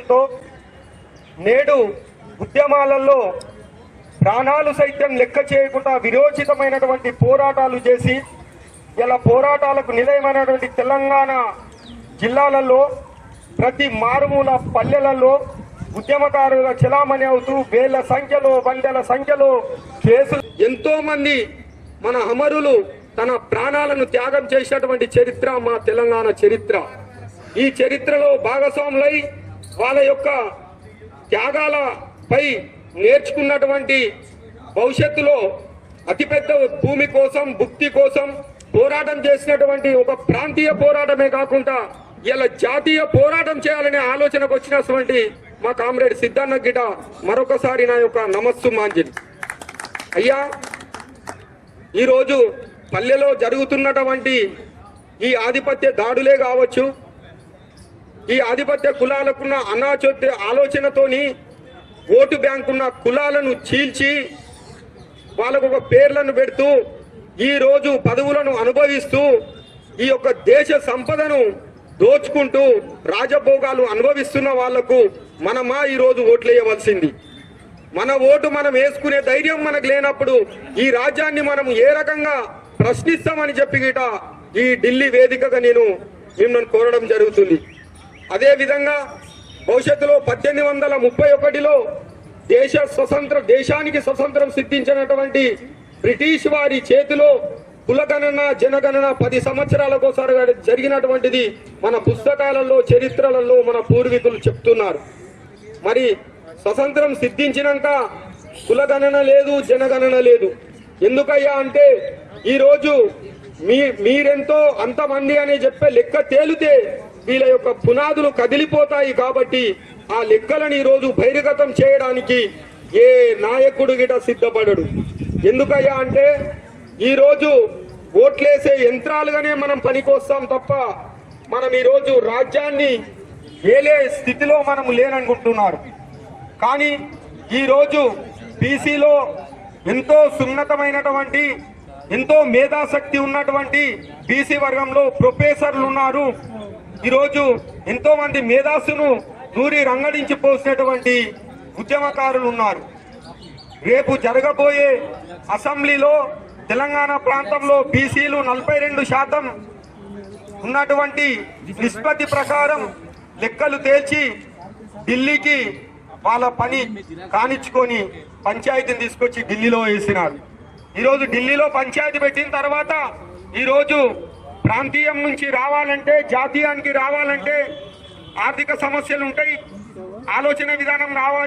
ఆలోచనతో నేడు ఉద్యమాలలో ప్రాణాలు సైతం లెక్క చేయకుండా విరోచితమైనటువంటి పోరాటాలు చేసి ఇలా పోరాటాలకు నిలయమైనటువంటి తెలంగాణ జిల్లాలలో ప్రతి మారుమూల పల్లెలలో ఉద్యమకారులుగా చలామణి అవుతూ వేల సంఖ్యలో వందల సంఖ్యలో కేసులు ఎంతో మంది మన అమరులు తన ప్రాణాలను త్యాగం చేసినటువంటి చరిత్ర మా తెలంగాణ చరిత్ర. ఈ చరిత్రలో భాగస్వాములై వాళ్ళ యొక్క త్యాగాలపై నేర్చుకున్నటువంటి భవిష్యత్తులో అతిపెద్ద భూమి కోసం భుక్తి కోసం పోరాటం చేసినటువంటి ఒక ప్రాంతీయ పోరాటమే కాకుండా ఇలా జాతీయ పోరాటం చేయాలనే ఆలోచనకు వచ్చినటువంటి మా కామ్రేడ్ సిద్ధన్న గిట మరొకసారి నా యొక్క నమస్సు మాంజలి. అయ్యా, ఈరోజు పల్లెలో జరుగుతున్నటువంటి ఈ ఆధిపత్య దాడులే కావచ్చు, ఈ ఆధిపత్య కులాలకున్న అనాచోద్య ఆలోచనతోని ఓటు బ్యాంకున్న కులాలను చీల్చి వాళ్ళకు ఒక పేర్లను పెడుతూ ఈ రోజు పదవులను అనుభవిస్తూ ఈ యొక్క దేశ సంపదను దోచుకుంటూ రాజభోగాలు అనుభవిస్తున్న వాళ్లకు మనమా ఈరోజు ఓట్లేయవలసింది. మన ఓటు మనం వేసుకునే ధైర్యం మనకు లేనప్పుడు ఈ రాజ్యాన్ని మనం ఏ రకంగా ప్రశ్నిస్తామని చెప్పి గిట ఈ ఢిల్లీ వేదికగా నేను మిమ్మల్ని కోరడం జరుగుతుంది. అదే విధంగా భవిష్యత్తులో 1831లో దేశానికి స్వతంత్రం సిద్ధించినటువంటి బ్రిటిష్ వారి చేతిలో కులగణన జనగణన 10 సంవత్సరాలకోసారి జరిగినటువంటిది మన పుస్తకాలలో చరిత్రలలో మన పూర్వీకులు చెప్తున్నారు. మరి స్వతంత్రం సిద్ధించినాక కులగణన లేదు, జనగణన లేదు. ఎందుకయ్యా అంటే ఈరోజు మీరెంతో అంతమంది అని చెప్పే లెక్క తేలితే వీళ్ళ యొక్క పునాదులు కదిలిపోతాయి. కాబట్టి ఆ లెక్కలను ఈరోజు బహిర్గతం చేయడానికి ఏ నాయకుడు గిట సిద్ధపడడు. ఎందుకయ్యా అంటే ఈరోజు ఓట్లేసే యంత్రాలుగానే మనం పనికొస్తాం తప్ప మనం ఈరోజు రాజ్యాన్ని ఏలే స్థితిలో మనం లేననుకుంటున్నారు. కానీ ఈరోజు బీసీలో ఎంతో సున్నతమైనటువంటి ఎంతో మేధాశక్తి ఉన్నటువంటి బీసీ వర్గంలో ప్రొఫెసర్లు ఉన్నారు. ఈరోజు ఎంతో మంది మేధాసును నూరి రంగడించి పోసినటువంటి ఉద్యమకారులు ఉన్నారు. రేపు జరగబోయే అసెంబ్లీలో తెలంగాణ ప్రాంతంలో బీసీలు 42% ఉన్నటువంటి నిష్పత్తి ప్రకారం లెక్కలు తేల్చి ఢిల్లీకి వాళ్ళ పని కానిచ్చుకొని పంచాయతీని తీసుకొచ్చి ఢిల్లీలో వేసినారు. ఈరోజు ఢిల్లీలో పంచాయతీ పెట్టిన తర్వాత ఈరోజు ప్రాంతీయం నుంచి రావాలంటే జాతీయానికి రావాలంటే ఆర్థిక సమస్యలు ఉంటాయి, ఆలోచన విధానం రావాలి.